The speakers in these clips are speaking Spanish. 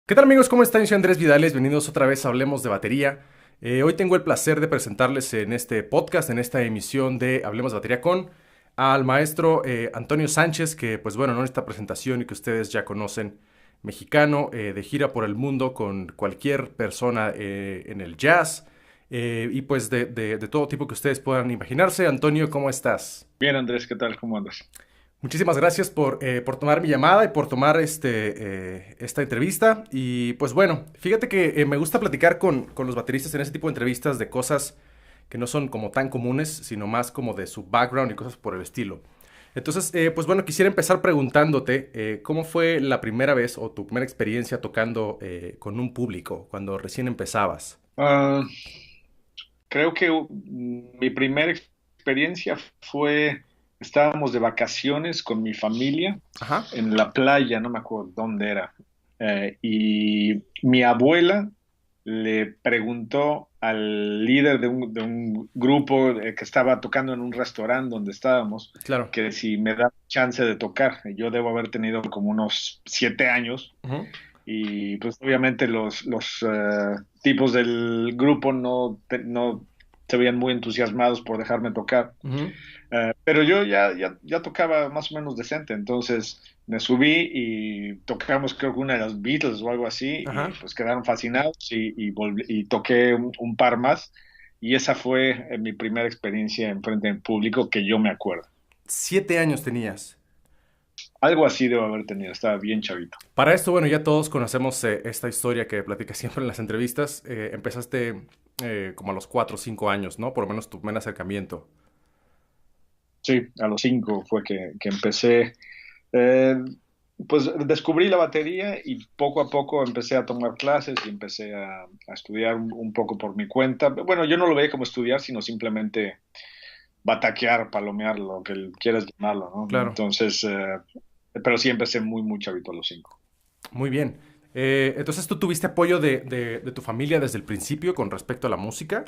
¿Qué tal amigos? ¿Cómo están? Yo soy Andrés Vidales, bienvenidos otra vez a Hablemos de Batería. Hoy tengo el placer de presentarles en este podcast, en esta emisión de Hablemos de Batería al maestro Antonio Sánchez, que pues bueno, en esta presentación y que ustedes ya conocen, mexicano, de gira por el mundo con cualquier persona en el jazz y pues de todo tipo que ustedes puedan imaginarse. Antonio, ¿cómo estás? Bien, Andrés, ¿qué tal? ¿Cómo andas? Muchísimas gracias por tomar mi llamada y por tomar esta entrevista. Y pues bueno, fíjate que me gusta platicar con los bateristas en este tipo de entrevistas de cosas que no son como tan comunes, sino más como de su background y cosas por el estilo. Entonces, pues bueno, quisiera empezar preguntándote ¿cómo fue la primera vez o tu primera experiencia tocando con un público cuando recién empezabas? Ah, creo que mi primera experiencia fue, estábamos de vacaciones con mi familia Ajá, en la playa, no me acuerdo dónde era. Y mi abuela le preguntó al líder de un grupo que estaba tocando en un restaurante donde estábamos, claro. que si me da chance de tocar. Yo debo haber tenido como unos 7 años. Ujú, Y pues obviamente los tipos del grupo no se veían muy entusiasmados por dejarme tocar. ujú. Pero yo ya tocaba más o menos decente, entonces me subí y tocamos creo que una de las Beatles o algo así, y Ajá. pues quedaron fascinados y toqué un par más, y esa fue mi primera experiencia en frente del público que yo me acuerdo. 7 años tenías. Algo así debo haber tenido, estaba bien chavito. Para esto, bueno, ya todos conocemos esta historia que platicas siempre en las entrevistas. Empezaste como a los 4 o 5 años, ¿no? Por lo menos tu primer acercamiento. Sí, a los 5 fue que empecé. Eh, pues descubrí la batería y poco a poco empecé a tomar clases y empecé a estudiar un poco por mi cuenta. Bueno, yo no lo veía como estudiar, sino simplemente bataquear, palomear, lo que quieras llamarlo, ¿no? Claro, Entonces, pero sí empecé muy chavito a los 5. muy bien. Entonces, ¿tú tuviste apoyo de tu familia desde el principio con respecto a la música?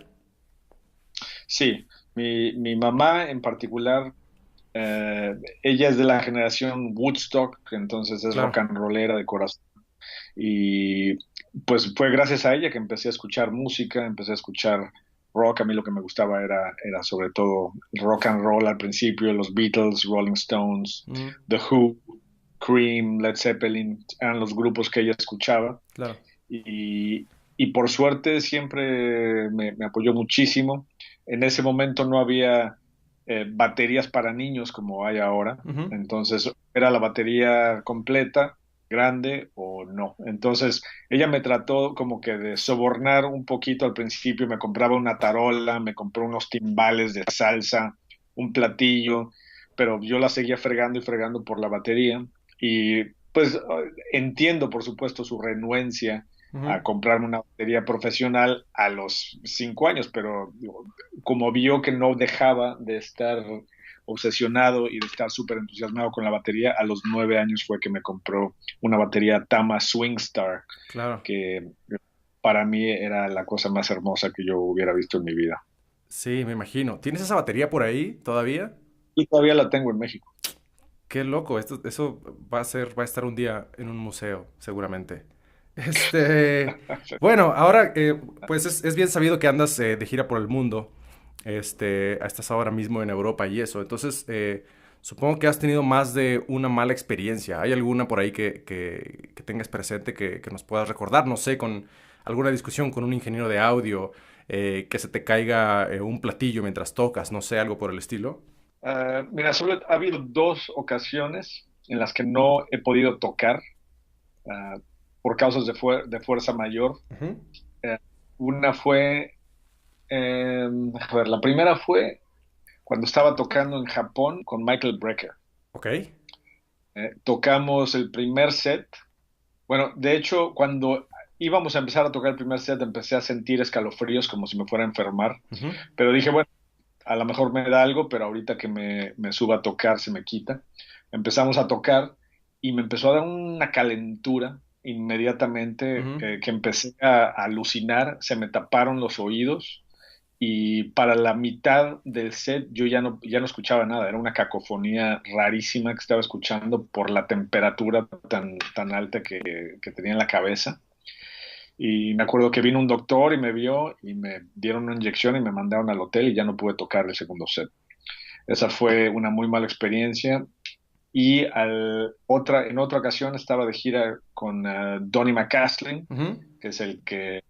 Sí, mi mamá en particular, eh, ella es de la generación Woodstock, entonces es rock Claro. and rollera de corazón. Y pues fue gracias a ella que empecé a escuchar música, empecé a escuchar rock. A mí lo que me gustaba era sobre todo el rock and roll al principio, los Beatles, Rolling Stones, Mm, The Who, Cream, Led Zeppelin, eran los grupos que ella escuchaba. claro. Y, y por suerte siempre me apoyó muchísimo. En ese momento no había baterías para niños como hay ahora, Ujú. entonces era la batería completa, grande o no. Entonces ella me trató como que de sobornar un poquito al principio, me compraba una tarola, me compró unos timbales de salsa, un platillo, pero yo la seguía fregando y fregando por la batería. Y pues entiendo, por supuesto, su renuencia Ujú. a comprarme una batería profesional a los 5 años, pero digo, como vio que no dejaba de estar obsesionado y de estar súper entusiasmado con la batería, a los 9 años fue que me compró una batería Tama Swingstar, Claro. que para mí era la cosa más hermosa que yo hubiera visto en mi vida. Sí, me imagino. ¿Tienes esa batería por ahí todavía? Y todavía la tengo en México. Qué loco. Eso va a estar un día en un museo, seguramente. Bueno, ahora, pues es bien sabido que andas de gira por el mundo. Estás ahora mismo en Europa y eso. Entonces, supongo que has tenido más de una mala experiencia. ¿Hay alguna por ahí que tengas presente que nos puedas recordar? No sé, con alguna discusión con un ingeniero de audio, que se te caiga un platillo mientras tocas, no sé, algo por el estilo. Mira, solo ha habido 2 ocasiones en las que no he podido tocar ah, por causas de fuerza mayor. Ujú. Eh, una fue, a ver, la primera fue cuando estaba tocando en Japón con Michael Brecker. Ok. Tocamos el primer set. Bueno, de hecho, cuando íbamos a empezar a tocar el primer set, empecé a sentir escalofríos como si me fuera a enfermar. Ujú. Pero dije, bueno, a lo mejor me da algo, pero ahorita que me suba a tocar se me quita. Empezamos a tocar y me empezó a dar una calentura inmediatamente, Ujú. que empecé a alucinar, se me taparon los oídos y para la mitad del set yo ya no escuchaba nada, era una cacofonía rarísima que estaba escuchando por la temperatura tan alta que tenía en la cabeza. Y me acuerdo que vino un doctor y me vio y me dieron una inyección y me mandaron al hotel y ya no pude tocar el segundo set. Esa fue una muy mala experiencia. Y en otra ocasión estaba de gira con Donny McCaslin, Ujú. que es el que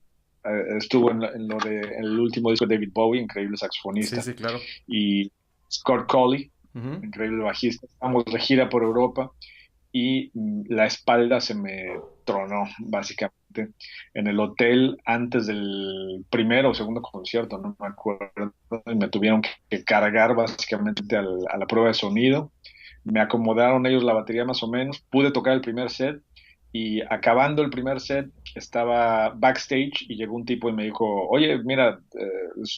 estuvo en el último disco de David Bowie, increíble Sí, saxofonista, sí, claro. y Scott Colley, Ujú. increíble bajista. Estamos de gira por Europa y la espalda se me tronó, básicamente, en el hotel antes del primero o segundo concierto, no me acuerdo, y me tuvieron que cargar básicamente a la prueba de sonido. Me acomodaron ellos la batería más o menos, pude tocar el primer set y acabando el primer set estaba backstage y llegó un tipo y me dijo, oye, mira,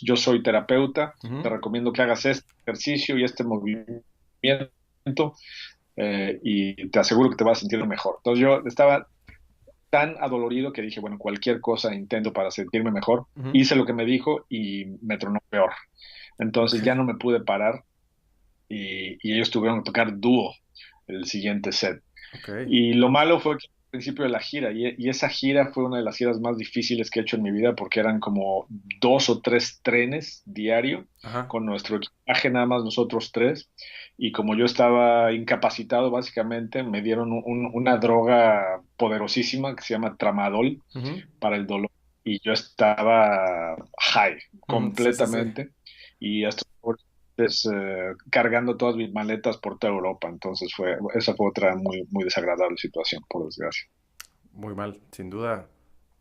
yo soy terapeuta, te Ujú. recomiendo que hagas este ejercicio y este movimiento y te aseguro que te vas a sentir mejor. Entonces yo estaba tan adolorido que dije, bueno, cualquier cosa intento para sentirme mejor. Ujú. Hice lo que me dijo y me tronó peor. Ok, Entonces ya no me pude parar y ellos tuvieron que tocar dúo el siguiente set. ok. Y lo malo fue que al principio de la gira, y esa gira fue una de las giras más difíciles que he hecho en mi vida porque eran como 2 o 3 trenes diario Ajá. con nuestro equipaje, nada más nosotros tres. Y como yo estaba incapacitado, básicamente, me dieron una droga poderosísima que se llama tramadol Ujú. para el dolor. Y yo estaba high Mm, sí, sí, sí. completamente. Y esto cargando todas mis maletas por toda Europa. Entonces esa fue otra muy, muy desagradable situación, por desgracia. Muy mal, sin duda.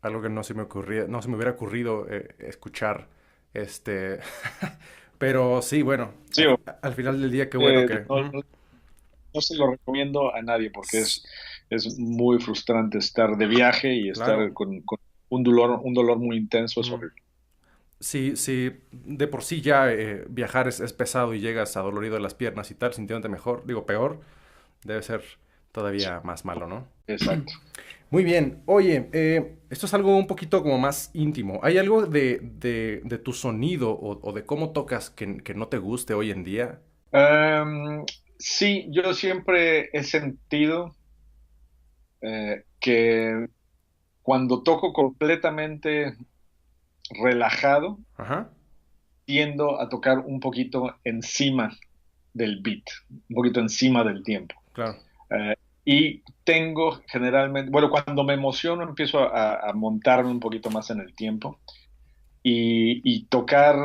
Algo que no se me ocurría, no se me hubiera ocurrido escuchar. Este. Pero sí, bueno, Sí, al final del día, qué bueno que. no, Ujú. no se lo recomiendo a nadie porque es muy frustrante estar de viaje y Claro. estar con un dolor muy intenso, es Ujú. horrible. Sí, sí, de por sí ya viajar es pesado y llegas adolorido de las piernas y tal, sintiéndote mejor, digo, peor, debe ser todavía más malo, ¿no? Exacto. Muy bien, oye, esto es algo un poquito como más íntimo. ¿Hay algo de tu sonido o de cómo tocas que no te guste hoy en día? Sí, yo siempre he sentido que cuando toco completamente relajado, Ajá, tiendo a tocar un poquito encima del beat, un poquito encima del tiempo. claro. Eh, y tengo generalmente, bueno, cuando me emociono empiezo a montarme un poquito más en el tiempo y tocar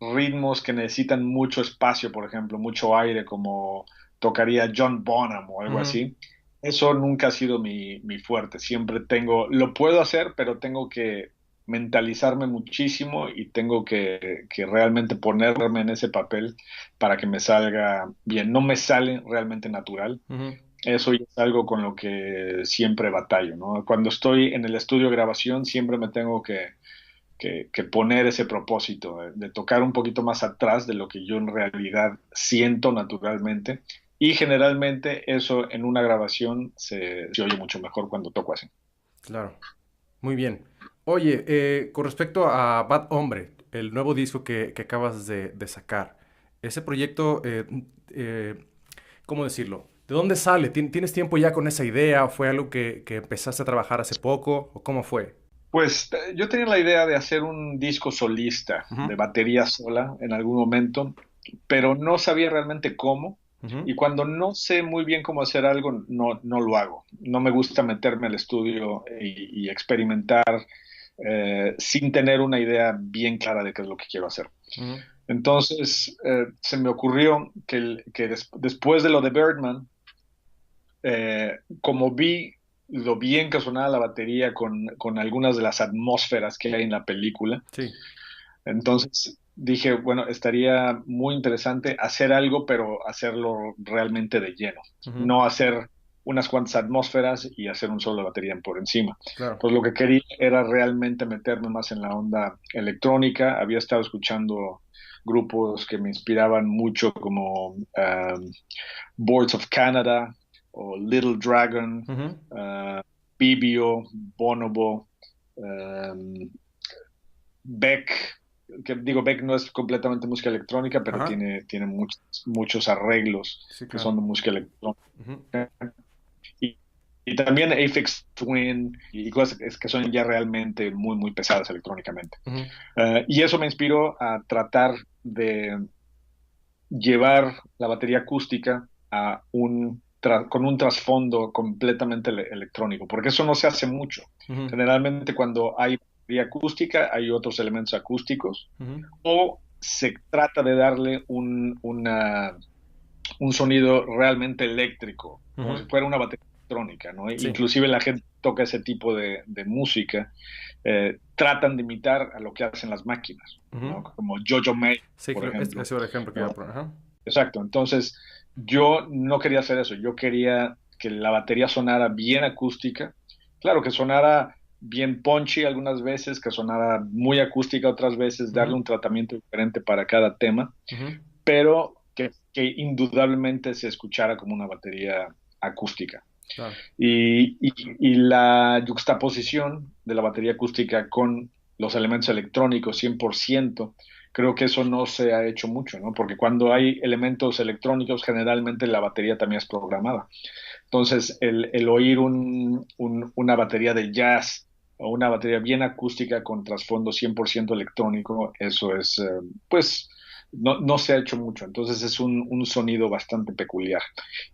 ritmos que necesitan mucho espacio, por ejemplo, mucho aire, como tocaría John Bonham o algo Ujú. así. Eso nunca ha sido mi fuerte. Siempre tengo, lo puedo hacer, pero tengo que mentalizarme muchísimo y tengo que realmente ponerme en ese papel para que me salga bien. No me sale realmente natural. Ujú. Eso ya es algo con lo que siempre batallo, ¿no? Cuando estoy en el estudio de grabación, siempre me tengo que poner ese propósito de tocar un poquito más atrás de lo que yo en realidad siento naturalmente. Y generalmente eso en una grabación se oye mucho mejor cuando toco así. Claro, muy bien. Oye, con respecto a Bad Hombre, el nuevo disco que acabas de sacar, ese proyecto, ¿cómo decirlo? ¿De dónde sale? ¿Tienes tiempo ya con esa idea? ¿Fue algo que empezaste a trabajar hace poco? ¿O cómo fue? Pues yo tenía la idea de hacer un disco solista, Ujú. de batería sola en algún momento, pero no sabía realmente cómo. Ujú. Y cuando no sé muy bien cómo hacer algo, no lo hago. No me gusta meterme al estudio y experimentar sin tener una idea bien clara de qué es lo que quiero hacer. Ujú. Entonces, se me ocurrió después de lo de Birdman, como vi lo bien que sonaba la batería con algunas de las atmósferas que hay en la película, Sí. entonces dije, bueno, estaría muy interesante hacer algo, pero hacerlo realmente de lleno, Ujú. no hacer unas cuantas atmósferas y hacer un solo de batería por encima. Claro. Pues lo que quería era realmente meterme más en la onda electrónica. Había estado escuchando grupos que me inspiraban mucho como Boards of Canada o Little Dragon, Ujú. Bibio, Bonobo, um, Beck, que digo, Beck no es completamente música electrónica, pero Ajá. tiene muchos arreglos Sí, que claro. son de música electrónica. Ujú. Y, y también Aphex Twin y cosas que son ya realmente muy, muy pesadas electrónicamente. Ujú, Y eso me inspiró a tratar de llevar la batería acústica a con un trasfondo completamente electrónico, porque eso no se hace mucho. ujú, Generalmente cuando hay batería acústica hay otros elementos acústicos ujú. o se trata de darle un sonido realmente eléctrico, como Ujú, si fuera una batería electrónica, ¿no? sí, Inclusive la gente toca ese tipo de música, tratan de imitar a lo que hacen las máquinas, ujú. ¿no? Como Jojo May, Sí, por ejemplo, ese era el ejemplo que iba ¿no? a poner. Ajá. Exacto, entonces yo no quería hacer eso, yo quería que la batería sonara bien acústica, claro, que sonara bien punchy algunas veces, que sonara muy acústica otras veces, darle Ujú, un tratamiento diferente para cada tema, ujú, pero que indudablemente se escuchara como una batería acústica. claro. Y la yuxtaposición de la batería acústica con los elementos electrónicos 100%, creo que eso no se ha hecho mucho, ¿no? Porque cuando hay elementos electrónicos, generalmente la batería también es programada. Entonces, el oír una batería de jazz o una batería bien acústica con trasfondo 100% electrónico, eso es, pues, no se ha hecho mucho. Entonces, es un sonido bastante peculiar.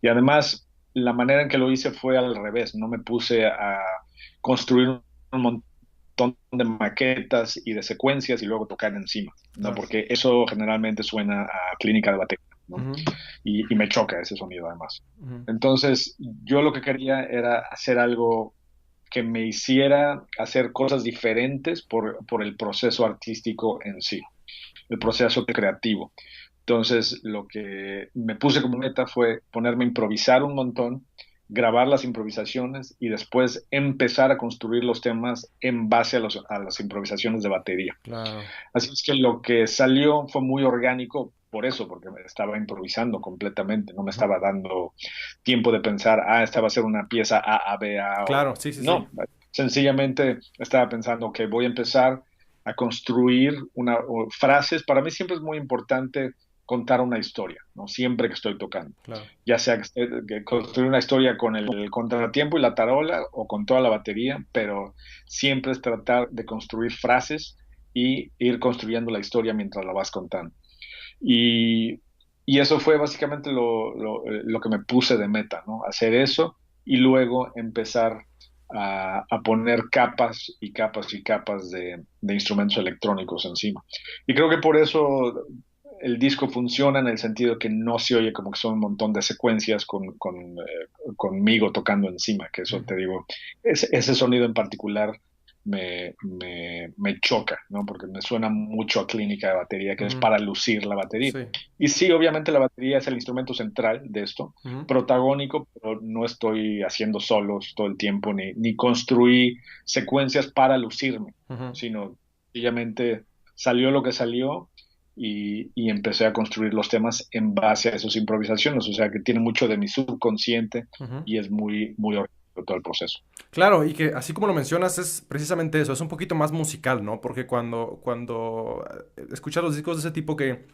Y además, la manera en que lo hice fue al revés. No me puse a construir un montón de maquetas y de secuencias y luego tocar encima, ¿no? Claro. Porque eso generalmente suena a clínica de batería, ¿no? Ujú, Y me choca ese sonido además. ujú, Entonces, yo lo que quería era hacer algo que me hiciera hacer cosas diferentes por el proceso artístico en sí, el proceso creativo. Entonces, lo que me puse como meta fue ponerme a improvisar un montón, grabar las improvisaciones y después empezar a construir los temas en base a las improvisaciones de batería. claro. Así es que lo que salió fue muy orgánico por eso, porque me estaba improvisando completamente, no me Ujú, estaba dando tiempo de pensar, esta va a ser una pieza A, B, A, o claro, sí, sí, sí. no, sencillamente estaba pensando que voy a empezar a construir frases. Para mí siempre es muy importante contar una historia, ¿no? Siempre que estoy tocando, Claro. ya sea que construir una historia con el contratiempo y la tarola o con toda la batería, pero siempre es tratar de construir frases y ir construyendo la historia mientras la vas contando. Y, y eso fue básicamente lo que me puse de meta, ¿no? Hacer eso y luego empezar a poner capas y capas y capas de instrumentos electrónicos encima. Y creo que por eso el disco funciona en el sentido que no se oye como que son un montón de secuencias conmigo tocando encima, que eso Ujú, te digo, ese sonido en particular me choca, ¿no? Porque me suena mucho a clínica de batería, que es ujú, para lucir la batería. sí. Y sí, obviamente la batería es el instrumento central de esto, Ujú, protagónico, pero no estoy haciendo solos todo el tiempo, ni construí secuencias para lucirme, ujú. sino sencillamente salió lo que salió y empecé a construir los temas en base a esas improvisaciones, o sea que tiene mucho de mi subconsciente Ujú. y es muy, muy orgánico todo el proceso. Claro, y que así como lo mencionas, es precisamente eso, es un poquito más musical, ¿no? Porque cuando escuchas los discos de ese tipo que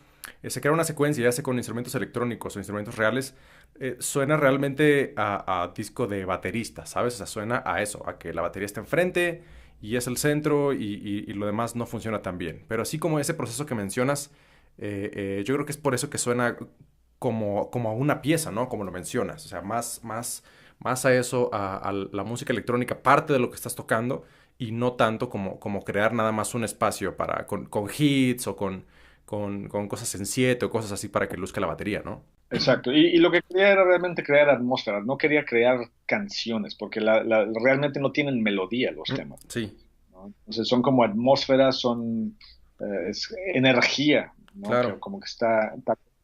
se crea una secuencia, ya sea con instrumentos electrónicos o instrumentos reales, suena realmente a disco de baterista, ¿sabes? O sea, suena a eso, a que la batería está enfrente y es el centro y lo demás no funciona tan bien. Pero así como ese proceso que mencionas, yo creo que es por eso que suena como a una pieza, ¿no? Como lo mencionas, o sea, más a eso, a la música electrónica, parte de lo que estás tocando y no tanto como crear nada más un espacio con hits o con cosas en 7 o cosas así para que luzca la batería, ¿no? Exacto, y lo que quería era realmente crear atmósferas, no quería crear canciones, porque realmente no tienen melodía los Mm, temas, sí, ¿no? Entonces son como atmósferas, es energía, ¿no? Que claro. como que está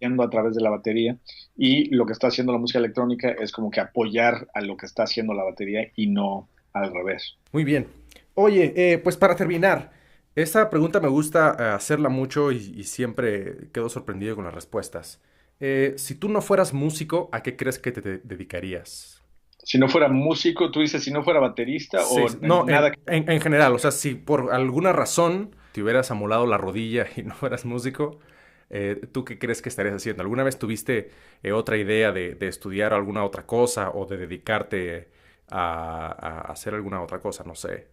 yendo a través de la batería, y lo que está haciendo la música electrónica es como que apoyar a lo que está haciendo la batería y no al revés. Muy bien. Oye, pues para terminar, esta pregunta me gusta hacerla mucho y siempre quedo sorprendido con las respuestas. Si tú no fueras músico, ¿a qué crees que te dedicarías? Si no fuera músico, tú dices, si no fuera baterista Sí, o sí. No, nada. en general, o sea, si por alguna razón te hubieras amolado la rodilla y no fueras músico, ¿tú qué crees que estarías haciendo? ¿Alguna vez tuviste otra idea de estudiar alguna otra cosa o de dedicarte a hacer alguna otra cosa, no sé.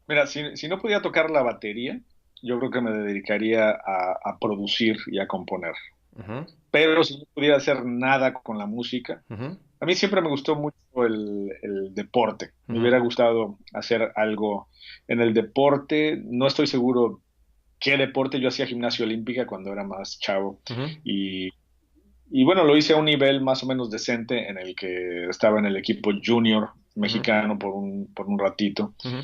Mira, si no pudiera tocar la batería, yo creo que me dedicaría a producir y a componer. Ujú, Pero si no pudiera hacer nada con la música, ujú, a mí siempre me gustó mucho el deporte. Me ujú, hubiera gustado hacer algo en el deporte. No estoy seguro qué deporte. Yo hacía gimnasia olímpica cuando era más chavo ujú, y, y bueno, lo hice a un nivel más o menos decente en el que estaba en el equipo junior ujú, mexicano por un ratito. ujú,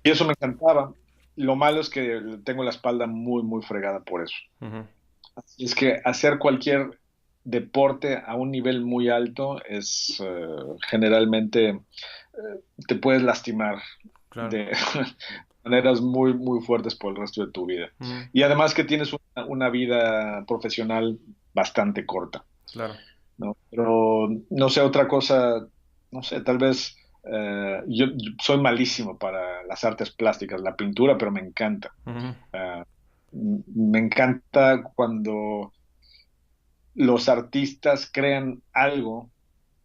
Y eso me encantaba. Lo malo es que tengo la espalda muy, muy fregada por eso. ujú. Así es que hacer cualquier deporte a un nivel muy alto es generalmente te puedes lastimar Claro. de maneras muy, muy fuertes por el resto de tu vida. Ujú, Y además que tienes una vida profesional bastante corta, claro. ¿no? Pero no sé, otra cosa, no sé, tal vez yo soy malísimo para las artes plásticas, la pintura, pero me encanta. Ujú, Ah, me encanta cuando los artistas crean algo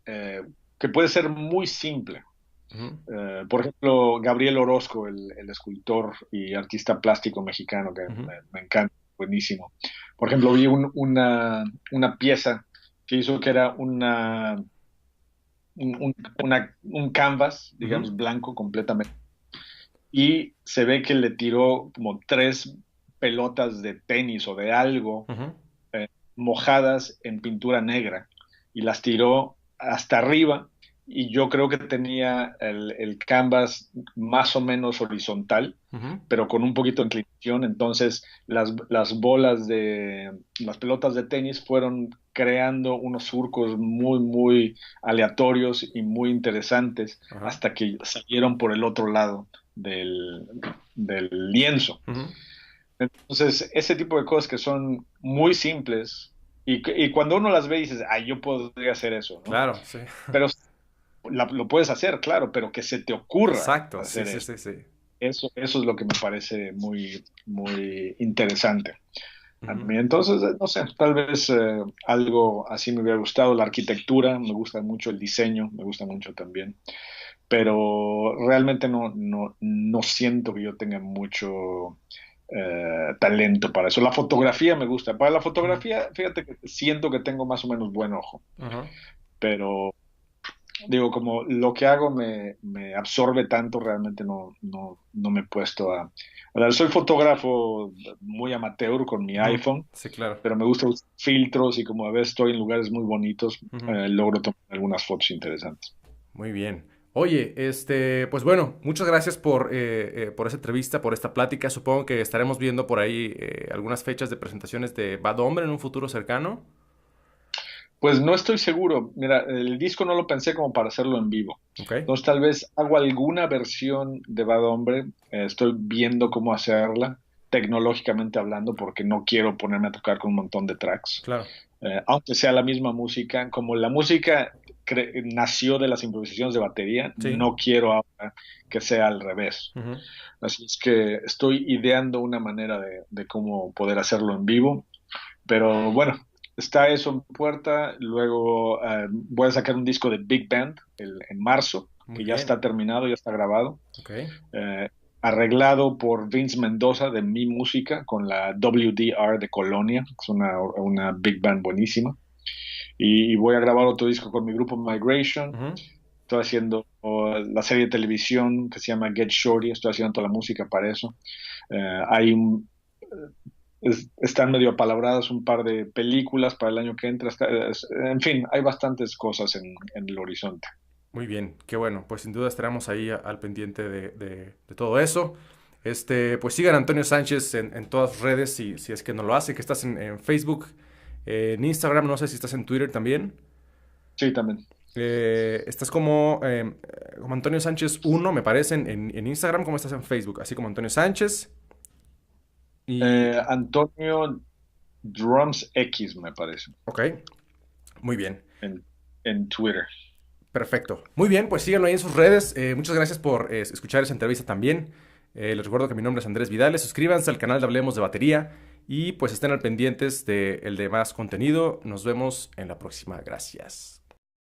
eh, que puede ser muy simple. ujú, Por ejemplo, Gabriel Orozco, el escultor y artista plástico mexicano, que ujú, me encanta, buenísimo. Por ejemplo, vi una pieza que hizo que era un canvas, ujú, digamos, blanco completamente, y se ve que le tiró como tres pelotas de tenis o de algo ujú. eh, mojadas en pintura negra y las tiró hasta arriba y yo creo que tenía el canvas más o menos horizontal, Ujú, pero con un poquito de inclinación, entonces las bolas las pelotas de tenis fueron creando unos surcos muy, muy aleatorios y muy interesantes ajá, hasta que salieron por el otro lado del lienzo. ujú, Entonces, ese tipo de cosas que son muy simples y cuando uno las ve dices, ay, yo podría hacer eso, ¿no? claro, sí. Pero lo puedes hacer, claro, pero que se te ocurra Exacto, sí, hacer sí, eso. sí, sí. Eso es lo que me parece muy, muy interesante a Ujú, mí. Entonces, no sé, tal vez algo así me hubiera gustado. La arquitectura, me gusta mucho el diseño, me gusta mucho también. Pero realmente no siento que yo tenga mucho talento para eso. La fotografía me gusta. Para la ujú, fotografía, fíjate que siento que tengo más o menos buen ojo, ajá. pero digo, como lo que hago me absorbe tanto, realmente no me he puesto a ver, soy fotógrafo muy amateur con mi Ujú, iPhone, sí, claro. pero me gustan los filtros y como a veces estoy en lugares muy bonitos, Ujú, logro tomar algunas fotos interesantes. muy bien. Oye, pues bueno, muchas gracias por esa entrevista, por esta plática. Supongo que estaremos viendo por ahí algunas fechas de presentaciones de Bad Hombre en un futuro cercano. Pues no estoy seguro. Mira, el disco no lo pensé como para hacerlo en vivo. Ok, Entonces tal vez hago alguna versión de Bad Hombre. Estoy viendo cómo hacerla, tecnológicamente hablando, porque no quiero ponerme a tocar con un montón de tracks. claro. Aunque sea la misma música, como la música nació de las improvisaciones de batería, Sí. no quiero ahora que sea al revés. Ujú, Así es que estoy ideando una manera de cómo poder hacerlo en vivo. Pero bueno, está eso en puerta. Luego voy a sacar un disco de Big Band en marzo, muy que ya bien. está terminado, ya está grabado. Ok. eh, Arreglado por Vince Mendoza de Mi Música con la WDR de Colonia, que es una Big Band buenísima. Y voy a grabar otro disco con mi grupo Migration. Ujú, Estoy haciendo la serie de televisión que se llama Get Shorty, estoy haciendo toda la música para eso. Hay están medio apalabradas un par de películas para el año que entra. En fin, hay bastantes cosas en el horizonte. muy bien, qué bueno. Pues sin duda estaremos ahí al pendiente de todo eso. Pues sigan a Antonio Sánchez en todas las redes si es que no lo hace, que estás en Facebook, en Instagram, no sé si estás en Twitter también. Sí, también. Estás como Antonio Sánchez uno me parece, en Instagram, como estás en Facebook, así como Antonio Sánchez. Y, Antonio Drums X, me parece, ok, muy bien, en, en Twitter. perfecto. Muy bien, pues síganlo ahí en sus redes. Muchas gracias por escuchar esa entrevista también. Les recuerdo que mi nombre es Andrés Vidales. Suscríbanse al canal de Hablemos de Batería y pues estén al pendientes del demás contenido. Nos vemos en la próxima. Gracias.